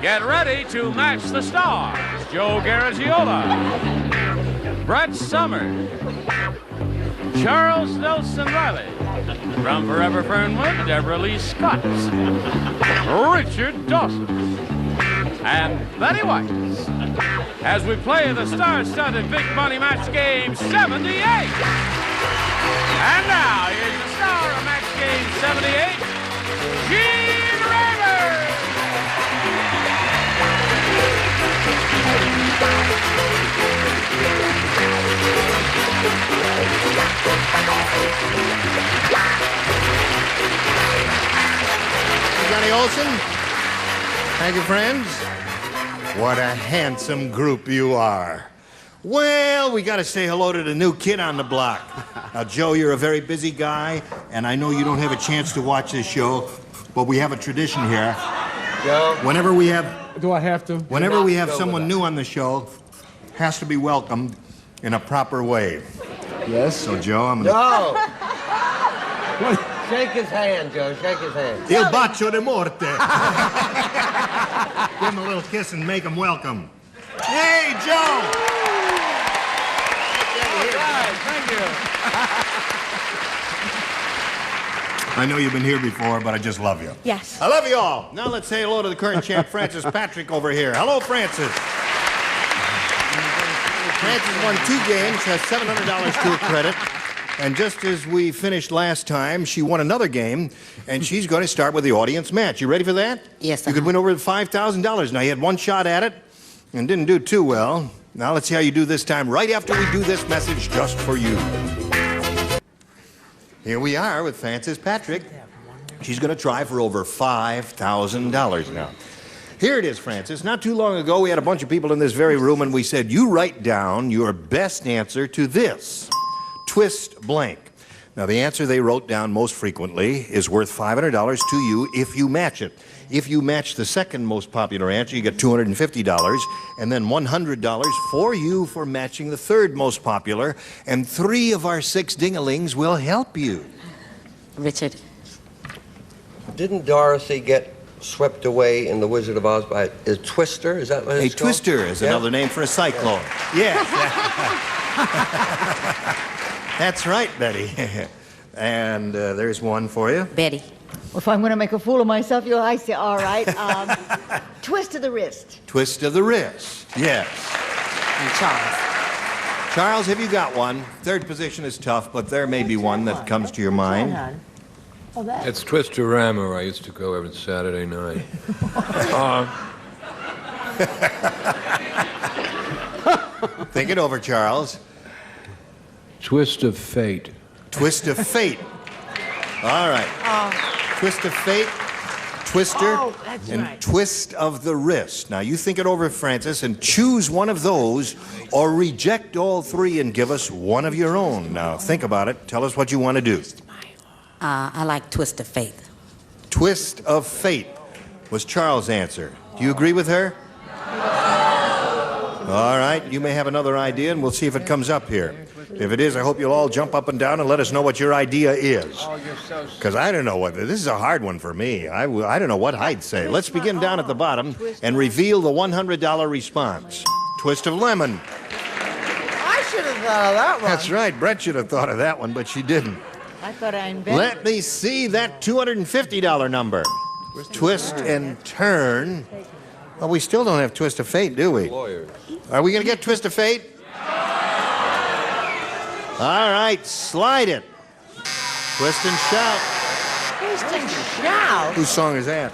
Get ready to match the stars. Joe Garagiola, Brett Summers, Charles Nelson Riley, from Forever Fernwood, Deborah Lee Scott, Richard Dawson, and Betty White, as we play the star-studded Big Money Match Game 78. And now, here's the star of Match Game 78, Gene Raymer. Johnny Olson. Thank you, friends. What a handsome group you are. Well, we got to say hello to the new kid on the block. Now, Joe, you're a very busy guy, and I know you don't have a chance to watch this show, but we have a tradition here. Joe? Whenever we have... Do I have to? Whenever we have someone new on the show, has to be welcomed in a proper way. Yes. So, Joe, I'm gonna... No! Shake his hand, Joe. Shake his hand. Il bacio di morte. Give him a little kiss and make him welcome. Hey, Joe! Thank you. I know you've been here before, but I just love you. Yes. I love you all. Now let's say hello to the current champ, Francis Patrick, over here. Hello, Francis. Francis won 2 games, has $700 to her credit. And just as we finished last time, she won another game, and she's going to start with the audience match. You ready for that? Yes, You could win over $5,000. Now, you had one shot at it and didn't do too well. Now, let's see how you do this time, right after we do this message just for you. Here we are with Francis Patrick. She's going to try for over $5,000 now. Here it is, Francis. Not too long ago, we had a bunch of people in this very room, and we said, you write down your best answer to this. Twist blank. Now, the answer they wrote down most frequently is worth $500 to you if you match it. If you match the second most popular answer, you get $250, and then $100 for you for matching the third most popular, and 3 of our 6 ding-a-lings will help you. Richard. Didn't Dorothy get swept away in The Wizard of Oz by a twister? Is that what it's called? A twister is another name for a cyclone. Yes. That's right, Betty. And there's one for you. Betty. If I'm going to make a fool of myself, I say, all right. Twist of the wrist. Twist of the wrist. Yes. And Charles. Charles, have you got one? Third position is tough, but there may be one that comes to your mind. Oh, that. It's Twistorama. I used to go every Saturday night. Think it over, Charles. Twist of Fate. Twist of Fate. All right. Twist of Fate, Twister, and right. Twist of the Wrist. Now, you think it over, Francis, and choose one of those or reject all 3 and give us one of your own. Now, think about it. Tell us what you want to do. I like Twist of Fate. Twist of Fate was Charles' answer. Do you agree with her? All right, you may have another idea, and we'll see if it comes up here. If it is, I hope you'll all jump up and down and let us know what your idea is. Because I don't know what, this is a hard one for me. I don't know what I'd say. Let's begin down at the bottom and reveal the $100 response. Twist of lemon. I should have thought of that one. That's right, Brett should have thought of that one, but she didn't. I thought I invented Let me see that $250 number. Twist and turn. Well, we still don't have Twist of Fate, do we? Lawyers. Are we going to get Twist of Fate? All right, slide it. Twist and shout. Twist and shout. Whose song is that?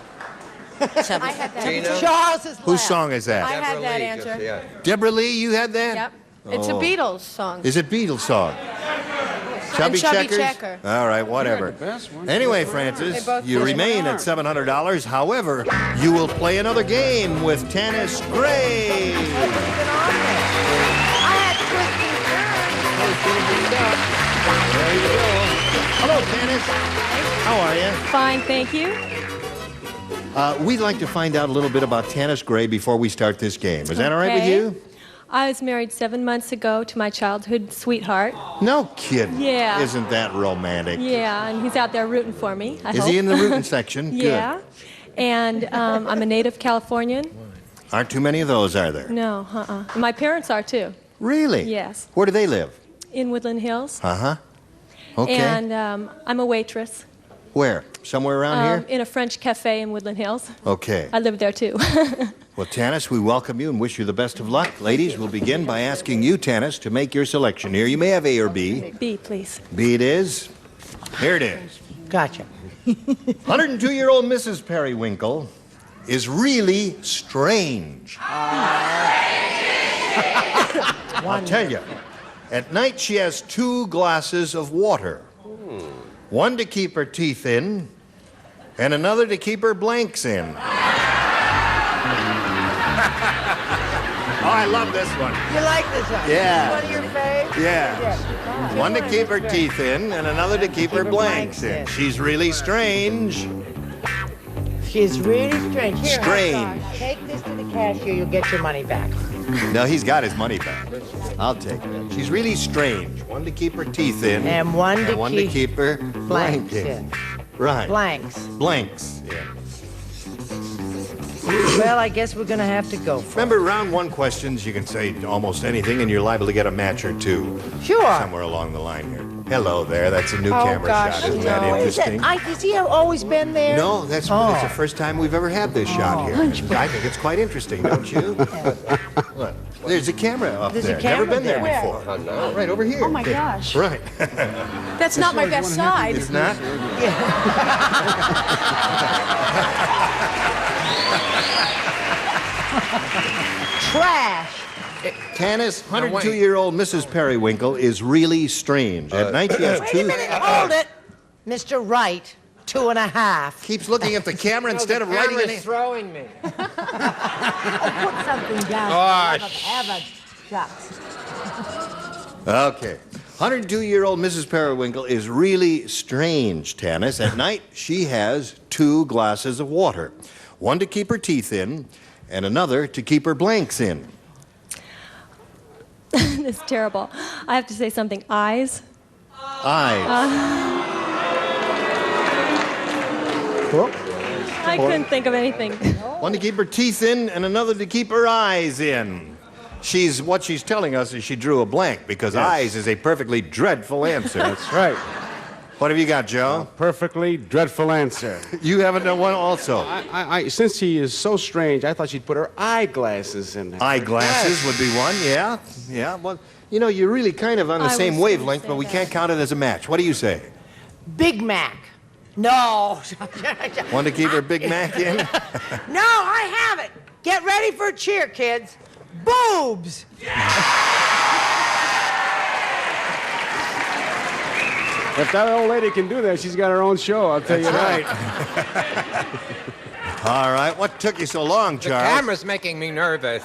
Chubby. Gina? Charles is Whose left. song is that? I had that Lee, answer. just- yeah. Deborah Lee, you had that? Yep. It's a Oh. Beatles song. Is it Beatles song? Chubby Checkers? Checker. All right, whatever. Anyway, Francis, They both you fit. remain at $700. However, you will play another game with Tanis Gray. I had There you go. Hello, Tanis. How are you? Fine, thank you. We'd like to find out a little bit about Tanis Gray before we start this game. Is that all right with Okay. you? I was married 7 months ago to my childhood sweetheart. No kidding. Yeah. Isn't that romantic? Yeah, and he's out there rooting for me, I Is hope. he in the rooting section? Yeah. And I'm a native Californian. Aren't too many of those, are there? No, My parents are too, Really? Yes. Where do they live? in Woodland Hills. Uh-huh. Okay. And I'm a waitress Where? Somewhere around here? in a French cafe in Woodland Hills. Okay. I live there too. Well, Tanis, we welcome you and wish you the best of luck. Ladies, we'll begin by asking you, Tanis, to make your selection here. You may have A or B. B, please. B it is. Here it is. Gotcha. 102-year-old Mrs. Periwinkle is really strange. I'll tell you. At night, she has 2 glasses of water. One to keep her teeth in, and another to keep her blanks in. Oh, I love this one. You like this one? Yeah. One of your faves? Yeah. One to keep her teeth in, and another to keep her blanks in. She's really strange. She's really strange. Here, Strange. take this to the cashier. You'll get your money back. No, he's got his money back. I'll take it. She's really strange. One to keep her teeth in, And one to to keep her blank blanks in. in. Right. Blanks. Blanks. Yeah. Well, I guess we're going to have to go for Remember, round 1 questions, you can say almost anything, and you're liable to get a match or 2 it. Sure. somewhere along the line here. Hello there. That's a new Oh, camera gosh, shot. Isn't that no. interesting? Has he always been there? No, it's the first time we've ever had this shot here. I think it's quite interesting, don't you? Look, there's a camera up There's a there. camera Never been there there. before. Right over here. Oh, my gosh. Right. That's not my best side. It's not? Trash. Tanis, 102-year-old Mrs. Periwinkle is really strange. At night she has Wait a 2... minute. Hold it. Mr. Wright, 2.5. Keeps looking at the camera instead of writing it. throwing me. Put something down. Oh, Shucks. Okay. 102-year-old Mrs. Periwinkle is really strange, Tanis. At night, she has 2 glasses of water. One to keep her teeth in, and another to keep her blanks in. It's terrible. I have to say something. Eyes. Eyes. I couldn't think of anything. One to keep her teeth in, and another to keep her eyes in. What she's telling us is she drew a blank, because eyes is a perfectly dreadful answer. That's right. What have you got, Joe? Perfectly dreadful answer. You haven't done one also. Since he is so strange, I thought she'd put her eyeglasses in there. Eyeglasses would be one, yeah. Yeah, well, you know, you're really kind of on the I same was gonna wavelength, say but we that. can't count it as a match. What do you say? Big Mac. No. One to keep her Big Mac in? No, I have it. Get ready for a cheer, kids. Boobs. If that old lady can do that, she's got her own show, I'll tell you that. All right, what took you so long, The Charles? camera's making me nervous.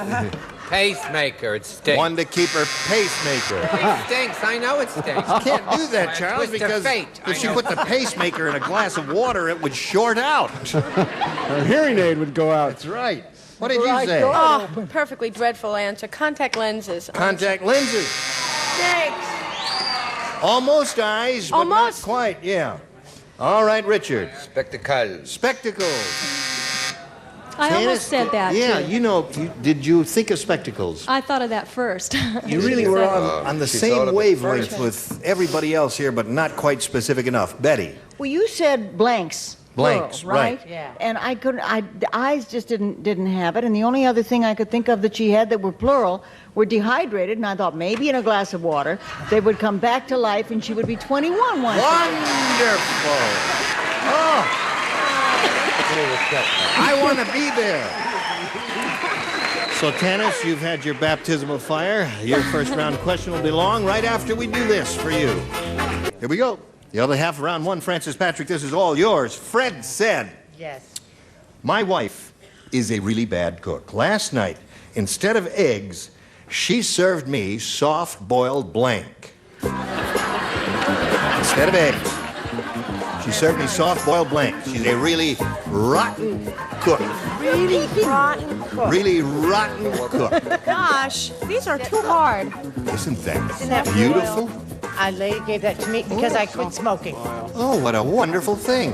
Pacemaker, it stinks. One to keep her pacemaker. It stinks, I know it stinks. Can't do that, Charles, Twist of because fate, if I she know. put the pacemaker in a glass of water, it would short out. Her hearing aid would go out. That's right. What did you say? Oh, perfectly dreadful answer. Contact lenses. Contact lenses. Thanks. Almost eyes, but Almost. not quite, yeah. All right, Richard. Spectacles. Spectacles. I almost said that, Yeah, too. you know, did you think of spectacles? I thought of that first. You really were Oh, on the she thought of same it wavelength first. with everybody else here, but not quite specific enough. Betty. Well, you said blanks. Blanks, plural, right? Yeah. And I couldn't. The eyes just didn't have it. And the only other thing I could think of that she had that were plural were dehydrated. And I thought maybe in a glass of water they would come back to life, and she would be 21 once. Wonderful. Oh, I want to be there. So, Tanis, you've had your baptism of fire. Your first round question will be long right after we do this for you. Here we go. The other half of round 1, Francis Patrick, this is all yours. Fred said, Yes. my wife is a really bad cook. Last night, instead of eggs, she served me soft-boiled blank. Instead of eggs, she served me soft-boiled blank. She's a really rotten cook. Really rotten cook. Really rotten cook. Gosh, these are too hard. Isn't that that beautiful? A lady gave that to me because I quit smoking. Oh, what a wonderful thing.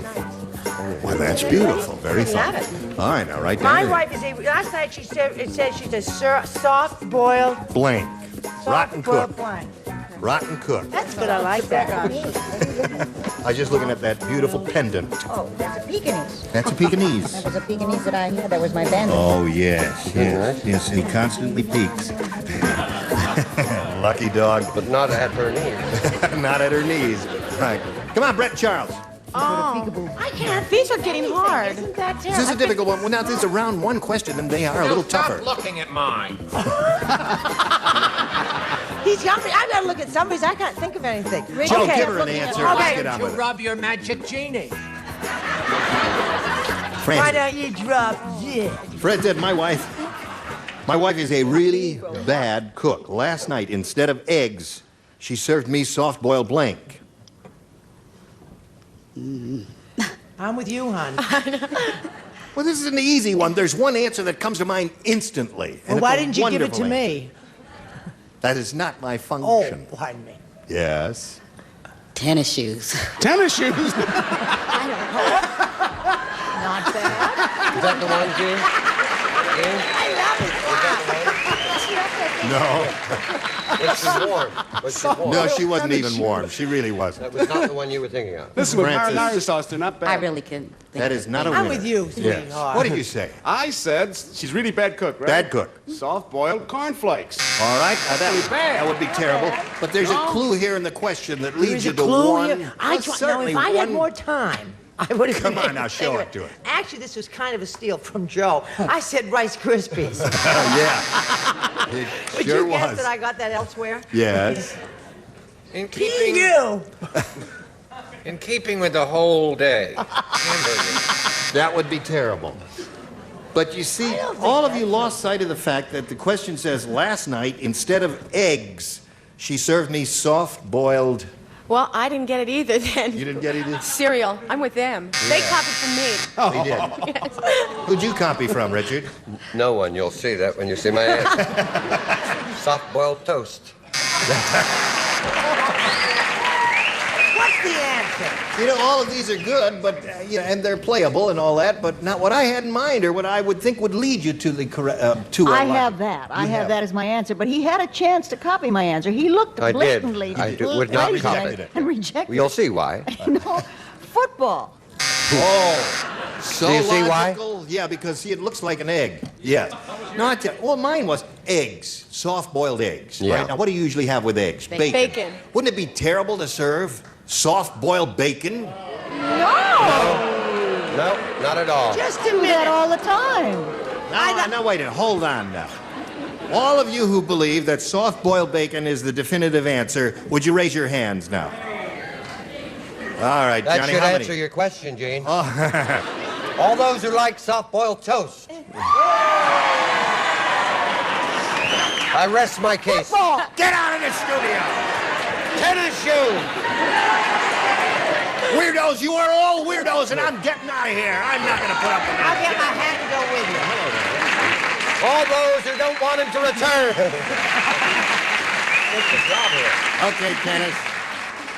Well, that's beautiful. Very thoughtful. All right, now write down. My your- wife is a. Last night she said it said she's a soft-boiled. Blank. Rotten cook. Blank. Rotten cook. That's good. I like that. I was just looking at that beautiful pendant. Oh, that's a Pekingese. That's a Pekingese. That was a Pekingese that I had. That was my bandit. Oh, yes, yes, yes. He constantly peeks. Lucky dog. But not at her knees. Not at her knees. Right. Come on, Brett and Charles. Oh, I can't. These are getting hard. Isn't that This terrible? is a difficult one. Well, now, this is a round one question, and they are a little tougher. Stop looking at mine. He's got me. I gotta look at somebody's. I can't think of anything. Joe, Okay. give her an answer. Let's Okay. get on To with it. rub your magic genie. Why Francis. don't you drop it? Fred said, my wife is a really bad cook. Last night, instead of eggs, she served me soft-boiled blank. I'm with you, hon. Well, this is an easy one. There's one answer that comes to mind instantly. Well, and why it's a didn't you give it to wonderful me? answer. That is not my Oh, function. pardon me. Yes. Tennis shoes. Tennis shoes. Not bad. Is that the one, Gene? Gene? I love it. No. Was she warm? Was she warm? No, she wasn't even warm. She really wasn't. That was not the one you were thinking of. This is with Francis. marinara sauce. They're not bad. I really couldn't think That of is not a anything. winner. I'm with you, Yes. sweetheart. What did you say? I said she's really bad cook, right? Bad cook. Soft-boiled cornflakes. All right. Now that would be terrible. But there's a clue here in the question that leads There's you a to clue one. here. Well, Now, certainly if I had one- more time, I would have. Come on now, show it to her. Actually, this was kind of a steal from Joe. I said Rice Krispies. Yeah. It Would sure you guess was. that I got that elsewhere? Yes. In You. keeping with the whole day. Hamburger. That would be terrible. But you see, all of you lost sight of the fact that the question says, last night, instead of eggs, she served me soft-boiled... Well, I didn't get it either then. You didn't get it? Cereal. I'm with them. They copied from me. They did. Who'd you copy from, Richard? No one. You'll see that when you see my answer. Soft-boiled toast. What's the answer? You know, all of these are good, but and they're playable and all that, but not what I had in mind or what I would think would lead you to the correct. I have that. I have that as my answer. But he had a chance to copy my answer. He looked I did. blatantly I would not lazy copy it. and rejected. You'll see why. No, football. Oh, so Do you see why? logical. Yeah, because see, it looks like an egg. Yes. No, well, mine was eggs, soft-boiled eggs. Yeah. Right? Now, what do you usually have with eggs? Bacon. Wouldn't it be terrible to serve soft-boiled bacon? No, not at all. Just a Do that minute. all the time. No, wait a minute. Hold on now. All of you who believe that soft-boiled bacon is the definitive answer, would you raise your hands now? All right, That Johnny, should how answer many? your question, Gene. All those who like soft-boiled toast. I rest my case. Get out of the studio! Tennis shoes. Weirdos, you are all weirdos, and I'm getting out of here. I'm not going to put up with I'll this. get my hat and go with you. All those who don't want him to return. Okay, Tanis.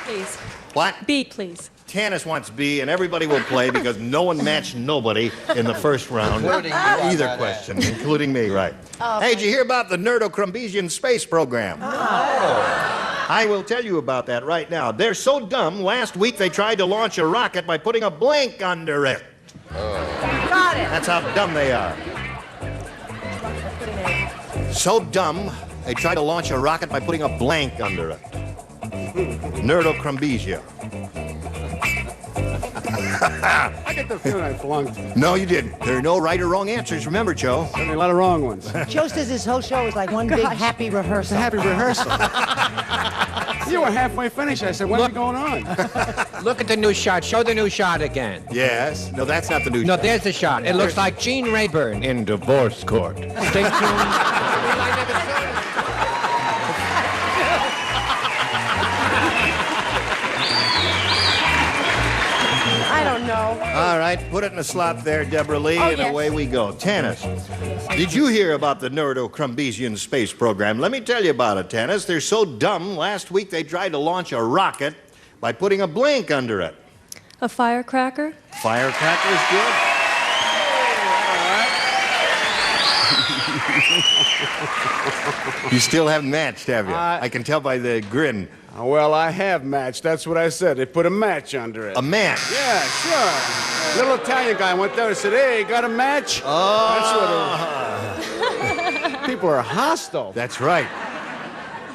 Please. What? B, please. Tanis wants B, and everybody will play because no one matched nobody in the first round. Including you on Either that question, including me, right. Hey, did you hear about the Nerdcrumbian space program? I will tell you about that right now. They're so dumb, last week they tried to launch a rocket by putting a blank under it. Got it. That's how dumb they are. So dumb, they tried to launch a rocket by putting a blank under it. Nerdcrumbian. I get the feeling I belong to. No, you didn't. There are no right or wrong answers. Remember, Joe. Certainly a lot of wrong ones. Joe says his whole show is like one big happy It's a rehearsal. happy rehearsal. You were halfway finished. I said, what's going on? Look at the new shot. Show the new shot again. Yes. No, that's not the new No, shot. there's the shot. It looks like Gene Rayburn in divorce court. Stay tuned. I don't know. All right, put it in a slot there, Deborah Lee, Oh, and yes. away we go. Tanis, did you hear about the Nerdcrumbian space program? Let me tell you about it, Tanis. They're so dumb, last week they tried to launch a rocket by putting a blank under it. A firecracker? Firecracker is good. You still haven't matched, have you? I can tell by the grin. Well, I have matched. That's what I said. They put a match under it. A match? Yeah, sure. Little Italian guy went there and said, "Hey, got a match?" Oh. That's what people are hostile. That's right.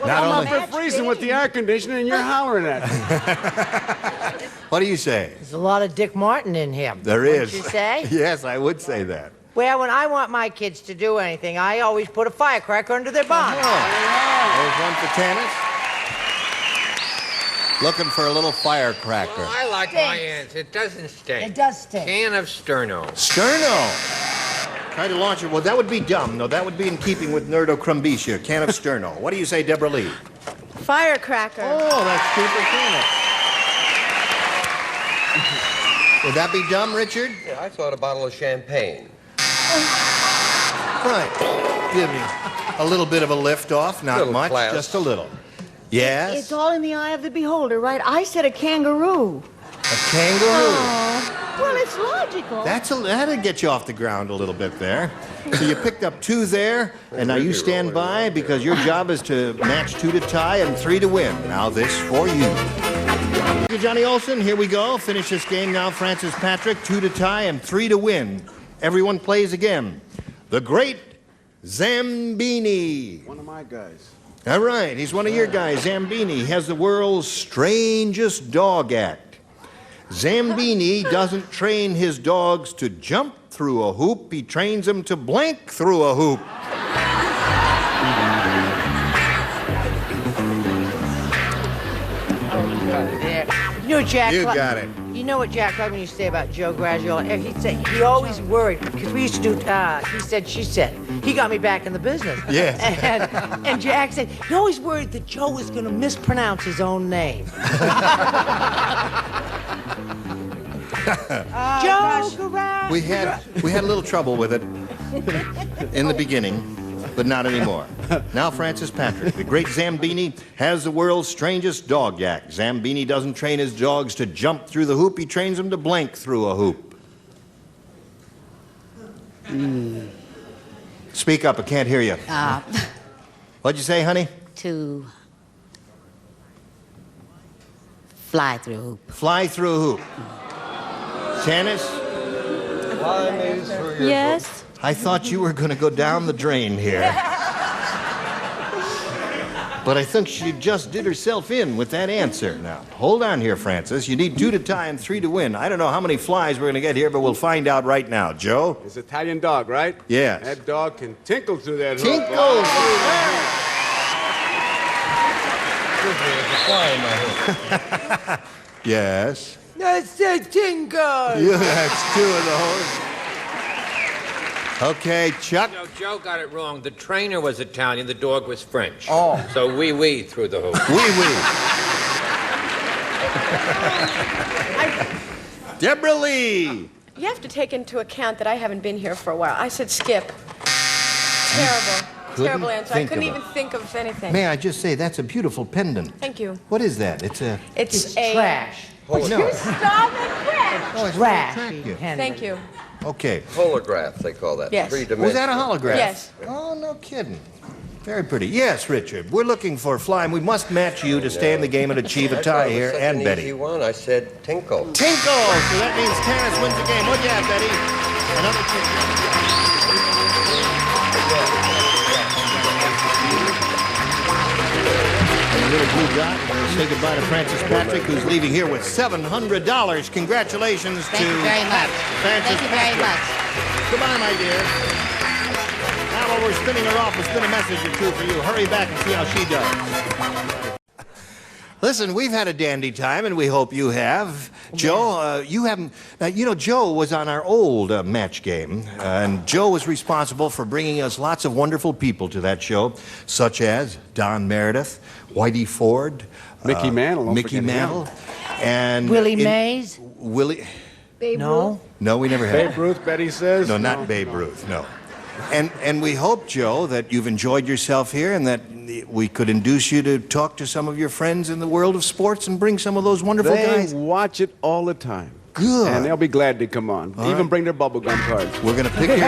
Not only for freezing with the air conditioning, and you're hollering at me. What do you say? There's a lot of Dick Martin in him. There is. Wouldn't you say? Yes, I would say that. Well, when I want my kids to do anything, I always put a firecracker under their bonnet. There's one for tennis. Looking for a little firecracker. Well, I like my answer. It doesn't stink. It does stink. Can of Sterno. Sterno. Try to launch it. Well, that would be dumb. No, that would be in keeping with Nerdcrumbian. Can of Sterno. What do you say, Deborah Lee? Firecracker. Oh, that's super tennis. Would that be dumb, Richard? Yeah, I thought a bottle of champagne. Right. Give me a little bit of a lift off. Not Little much, class. just a little. Yes? It's all in the eye of the beholder, right? I said a kangaroo. A kangaroo. Well, it's logical. That'll get you off the ground a little bit there. So you picked up 2 there, and now you stand by because your job is to match 2 to tie and 3 to win. Now this for you. Thank you, Johnny Olson. Here we go. Finish this game now, Francis Patrick. 2 to tie and 3 to win. Everyone plays again. The great Zambini. One of my guys. All right, he's one of your guys. Zambini has the world's strangest dog act. Zambini doesn't train his dogs to jump through a hoop. He trains them to blank through a hoop. You know, Jack. You got it. You know what Jack Klugman used to say about Joe Garagiola? He'd say he always worried because we used to do he said, she said. He got me back in the business. Yes. And Jack said he always worried that Joe was going to mispronounce his own name. Joe Garagiola. We had a little trouble with it in the beginning, but not anymore. Now, Francis Patrick, the great Zambini, has the world's strangest dog act. Zambini doesn't train his dogs to jump through the hoop. He trains them to blank through a hoop. Speak up, I can't hear you. What'd you say, honey? To fly through a hoop. Fly through a hoop. Tennis? Yes. I thought you were going to go down the drain here. But I think she just did herself in with that answer. Now, hold on here, Francis. You need 2 to tie and 3 to win. I don't know how many flies we're going to get here, but we'll find out right now. Joe? It's an Italian dog, right? Yes. That dog can tinkle through that hoop. Tinkle through there. Yes. That's a tinkle. Yeah, that's 2 of those. Okay, Chuck. No, Joe got it wrong. The trainer was Italian, the dog was French. Oh. So wee through the hoop. Wee. Deborah Lee. You have to take into account that I haven't been here for a while. I said skip. Terrible answer. I couldn't even think of anything. May I just say, that's a beautiful pendant. Thank you. What is that? It's a... It's Trash. No. Stop it, Fred. Oh, it's Trash. thank you. Thank you. Okay. Holograph, they call that. Yes. Was that a holograph? Yes. Oh, no kidding. Very pretty. Yes, Richard. We're looking for a fly, and we must match you to stay in the game and achieve a tie here. And Betty. Easy one. I said tinkle. Tinkle! So that means tennis wins the game. What do you have, Betty? Another tinkle. And a little blue dot. We'll say goodbye to Francis Patrick, who's leaving here with $700. Congratulations Thank to you very much. Francis Thank you very Patrick. much. Goodbye, my dear. Now, while we're spinning her off, we'll spin a message or 2 for you. Hurry back and see how she does. Listen, we've had a dandy time, and we hope you have. Joe, you haven't... Now, you know, Joe was on our old match game, and Joe was responsible for bringing us lots of wonderful people to that show, such as Don Meredith, Whitey Ford, Mickey Mantle. Don't Mickey forget him. Mantle, and... Willie Mays. Willie... Babe No. Ruth. No, we never had. Babe Ruth, Betty says. No, not Babe Ruth, no. And we hope, Joe, that you've enjoyed yourself here and that we could induce you to talk to some of your friends in the world of sports and bring some of those wonderful guys. They watch it all the time. Good. And they'll be glad to come on. All Even right. bring their bubblegum cards. We're going to pick your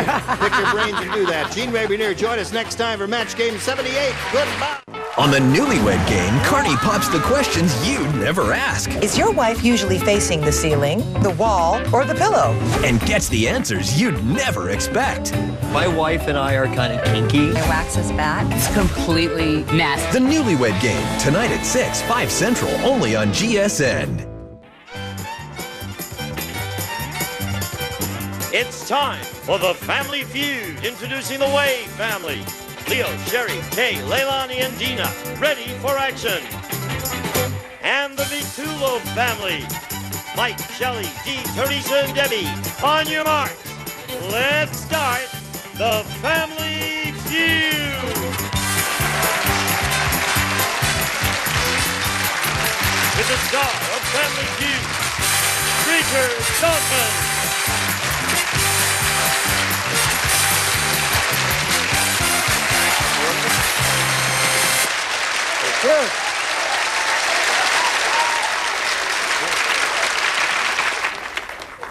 brains and do that. Gene Rabineer, join us next time for Match Game 78. Goodbye. On the Newlywed Game, Carney pops the questions you'd never ask. Is your wife usually facing the ceiling, the wall, or the pillow? And gets the answers you'd never expect. My wife and I are kind of kinky. I wax his back. It's completely nasty. The Newlywed Game, tonight at 6, 5 Central, only on GSN. It's time for the Family Feud. Introducing the Way family. Leo, Sherry, Kay, Leilani, and Dina, ready for action. And the Vitulo family. Mike, Shelley, Dee, Teresa, and Debbie. On your marks. Let's start the Family Feud. With the star of Family Feud, Richard Dawson. Good.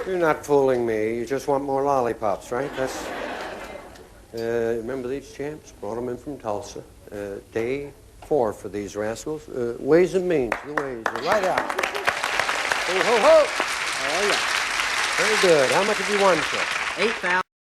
You're not fooling me. You just want more lollipops, right? That's. Remember these champs? Brought them in from Tulsa. Day 4 for these rascals. Ways and means. The ways. Right out. Ho, ho, ho. Oh, yeah. Very good. How much have you won, sir? 8,000.